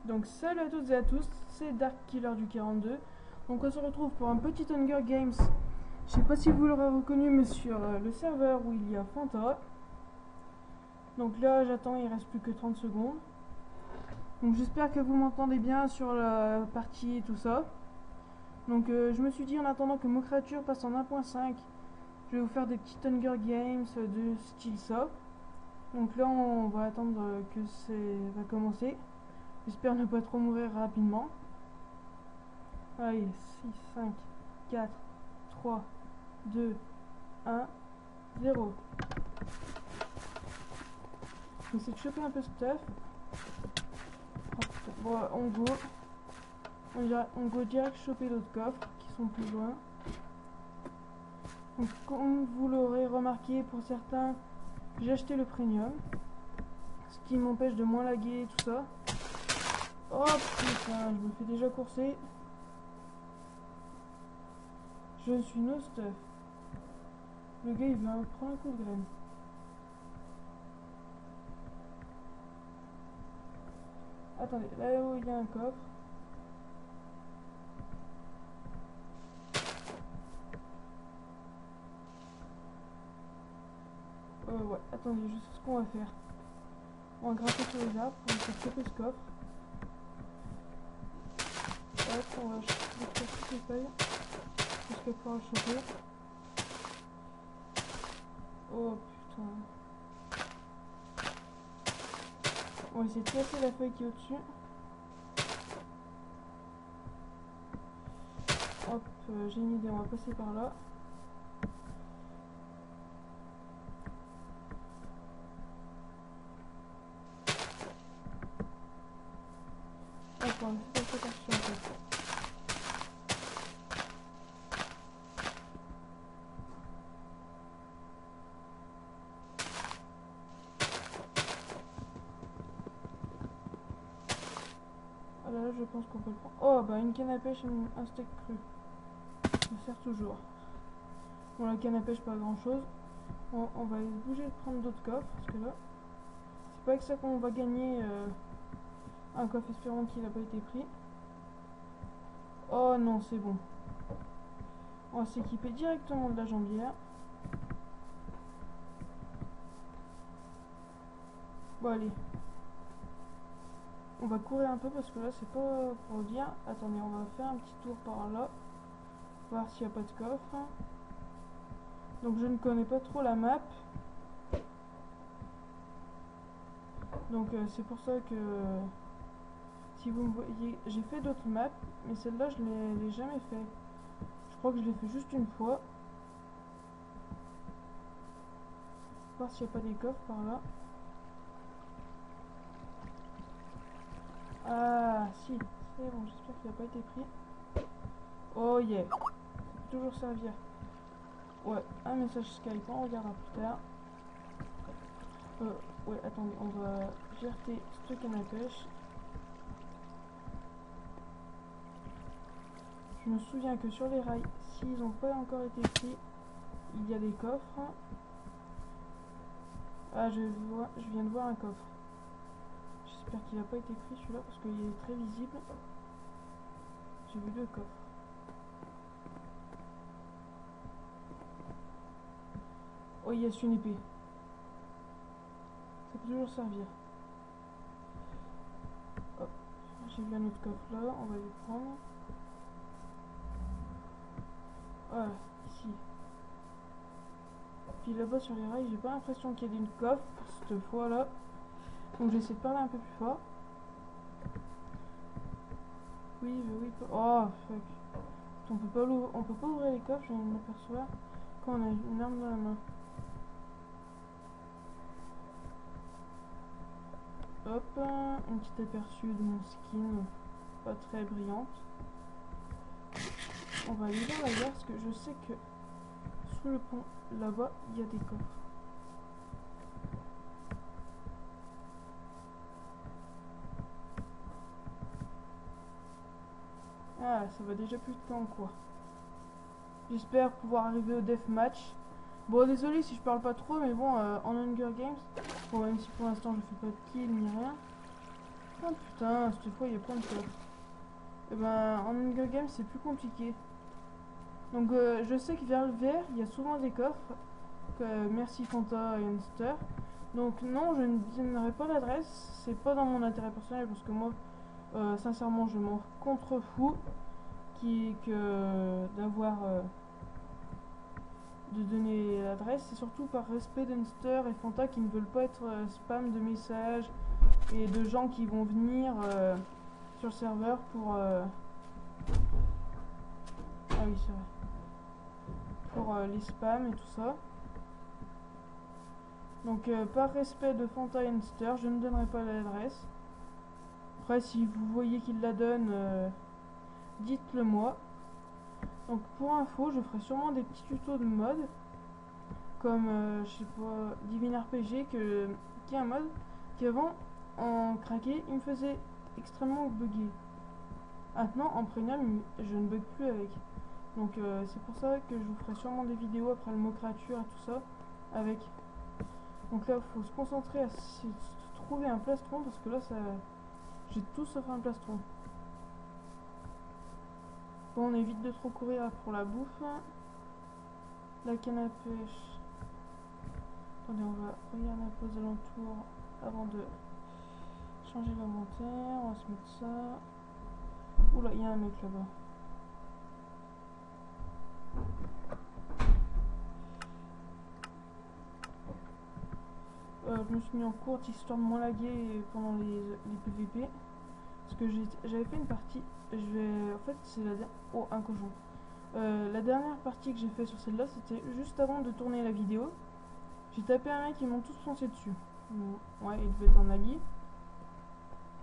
Donc salut à toutes et à tous, c'est Dark Killer du 42. Donc on se retrouve pour un petit Hunger Games. Je sais pas si vous l'aurez reconnu, mais sur le serveur où il y a Fanta. Donc là j'attends, il reste plus que 30 secondes. Donc j'espère que vous m'entendez bien sur la partie et tout ça. Donc je me suis dit en attendant que mon créature passe en 1.5, je vais vous faire des petits Hunger Games de style ça. Donc là on va attendre que ça va commencer. J'espère ne pas trop mourir rapidement. Allez, 6, 5, 4, 3, 2, 1, 0. On essaie de choper un peu de stuff. Bon, on go direct choper d'autres coffres qui sont plus loin. Donc, comme vous l'aurez remarqué, pour certains, j'ai acheté le premium. Ce qui m'empêche de moins laguer et tout ça. Oh putain, je me fais déjà courser. Je suis no stuff. Le gars il vient prendre un coup de graine. Attendez, là-haut il y a un coffre. Ouais, attendez, juste ce qu'on va faire. On va grimper sur les arbres pour faire choper ce coffre. Hop, on va détruire toutes les feuilles jusqu'à pouvoir le choper. Oh putain. On va essayer de casser la feuille qui est au-dessus. Hop, j'ai une idée, on va passer par là. Hop, on va faire cette action en fait. Ah là, je pense qu'on peut le prendre. Oh bah une canne à pêche et un steak cru. Ça sert toujours. Bon, la canne à pêche pas grand chose. On va bouger de prendre d'autres coffres parce que là, c'est pas avec ça qu'on va gagner un coffre, espérons qu'il n'a pas été pris. Oh non, c'est bon. On va s'équiper directement de la jambière. Bon allez. On va courir un peu parce que là c'est pas pour dire. Attendez, on va faire un petit tour par là. Voir s'il n'y a pas de coffre. Donc je ne connais pas trop la map. Donc c'est pour ça que si vous me voyez, j'ai fait d'autres maps, mais celle-là je ne l'ai jamais fait. Je crois que je l'ai fait juste une fois. Voir s'il n'y a pas des coffres par là. Ah si, c'est bon, j'espère qu'il n'a pas été pris. Oh yeah, ça peut toujours servir. Ouais, un message Skype, on regardera plus tard. Ouais, attendez, on va GRT ce canne à pêche. Je me souviens que sur les rails, s'ils n'ont pas encore été pris, il y a des coffres. Ah, je viens de voir un coffre. J'espère qu'il n'a pas été pris celui-là parce qu'il est très visible. J'ai vu deux coffres. Oh yes, une épée. Ça peut toujours servir. Hop, j'ai vu un autre coffre là, on va le prendre. Voilà, ici. Puis là-bas sur les rails, j'ai pas l'impression qu'il y ait une coffre cette fois-là. Donc j'essaie de parler un peu plus fort. Oui, oui. Oh fuck. On peut pas ouvrir les coffres, je viens de m'apercevoir quand on a une arme dans la main. Hop, un petit aperçu de mon skin, pas très brillante. On va aller dans la gare parce que je sais que sous le pont, là-bas, il y a des coffres. Ah, ça va déjà plus de temps quoi. J'espère pouvoir arriver au deathmatch. Bon, désolé si je parle pas trop, mais bon, en Hunger Games, bon, même si pour l'instant je fais pas de kill ni rien, Oh putain, cette fois il y a plein de coffres. Et ben en Hunger Games c'est plus compliqué. Donc je sais que vers le vert il y a souvent des coffres. Merci Fanta et Hamster. Donc non, je ne donnerai pas l'adresse. C'est pas dans mon intérêt personnel parce que moi, sincèrement, je m'en contrefous d'avoir de donner l'adresse. C'est surtout par respect d'Hamster et Fanta qui ne veulent pas être spam de messages et de gens qui vont venir sur le serveur pour ah oui c'est vrai, pour les spams et tout ça. Donc par respect de Fanta et Hamster, je ne donnerai pas l'adresse. Après si vous voyez qu'il la donne, dites-le moi. Donc pour info, je ferai sûrement des petits tutos de mode. Comme je sais pas, Divine RPG qui est un mode qui avant en craqué il me faisait extrêmement bugger. Maintenant en premium je ne bug plus avec. Donc c'est pour ça que je vous ferai sûrement des vidéos après le mot créature et tout ça avec. Donc là il faut se concentrer à trouver un plastron parce que là ça j'ai tout sauf un plastron. Bon, on évite de trop courir pour la bouffe. La canne à pêche. Attendez, on va regarder un peu aux alentours avant de changer l'inventaire. On va se mettre ça. Oula, il y a un mec là-bas. Je me suis mis en courte histoire de moins laguer pendant les PVP. Parce que j'avais fait une partie. En fait, c'est la dernière. Oh, un cochon. La dernière partie que j'ai fait sur celle-là, c'était juste avant de tourner la vidéo. J'ai tapé un mec, ils m'ont tous foncé dessus. Ouais, il devait être en allié.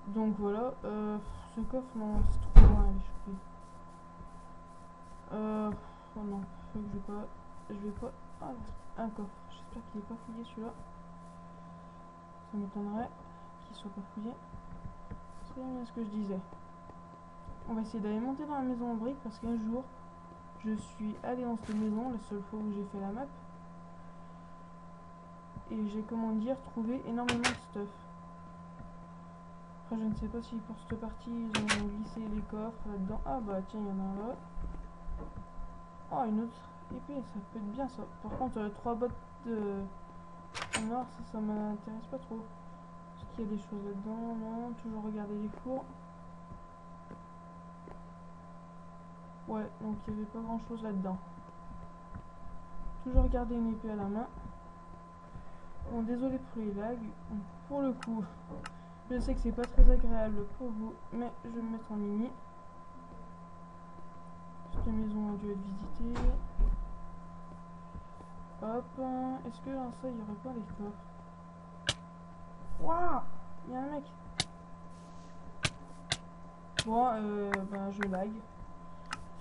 Donc voilà. Ce coffre, non, c'est trop loin à aller choper. Oh non, faut que je vais pas. Ah, un coffre. J'espère qu'il est pas fouillé celui-là. Ça m'étonnerait qu'il soit pas fouillé. C'est bien ce que je disais. On va essayer d'aller monter dans la maison en briques parce qu'un jour, je suis allé dans cette maison, la seule fois où j'ai fait la map. Et j'ai, comment dire, trouvé énormément de stuff. Après, je ne sais pas si pour cette partie, ils ont glissé les coffres là-dedans. Ah bah tiens, il y en a un là. Oh, une autre épée, ça peut être bien ça. Par contre, 3 bottes de noir, ça m'intéresse pas trop. Est-ce qu'il y a des choses là-dedans? Non, toujours regarder les fours. Ouais, donc il n'y avait pas grand chose là-dedans. Toujours garder une épée à la main. Bon, désolé pour les lags. Pour le coup, je sais que c'est pas très agréable pour vous, mais je vais me mettre en mini. Cette maison a dû être visitée. Hop. Est-ce que dans ça, il n'y aurait pas les coffres? Waouh! Il y a un mec. Bon, ben je lag.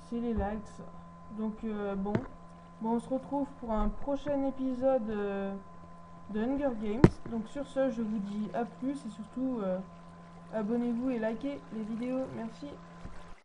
C'est les lags. Donc bon, on se retrouve pour un prochain épisode de Hunger Games. Donc sur ce, je vous dis à plus et surtout abonnez-vous et likez les vidéos. Merci.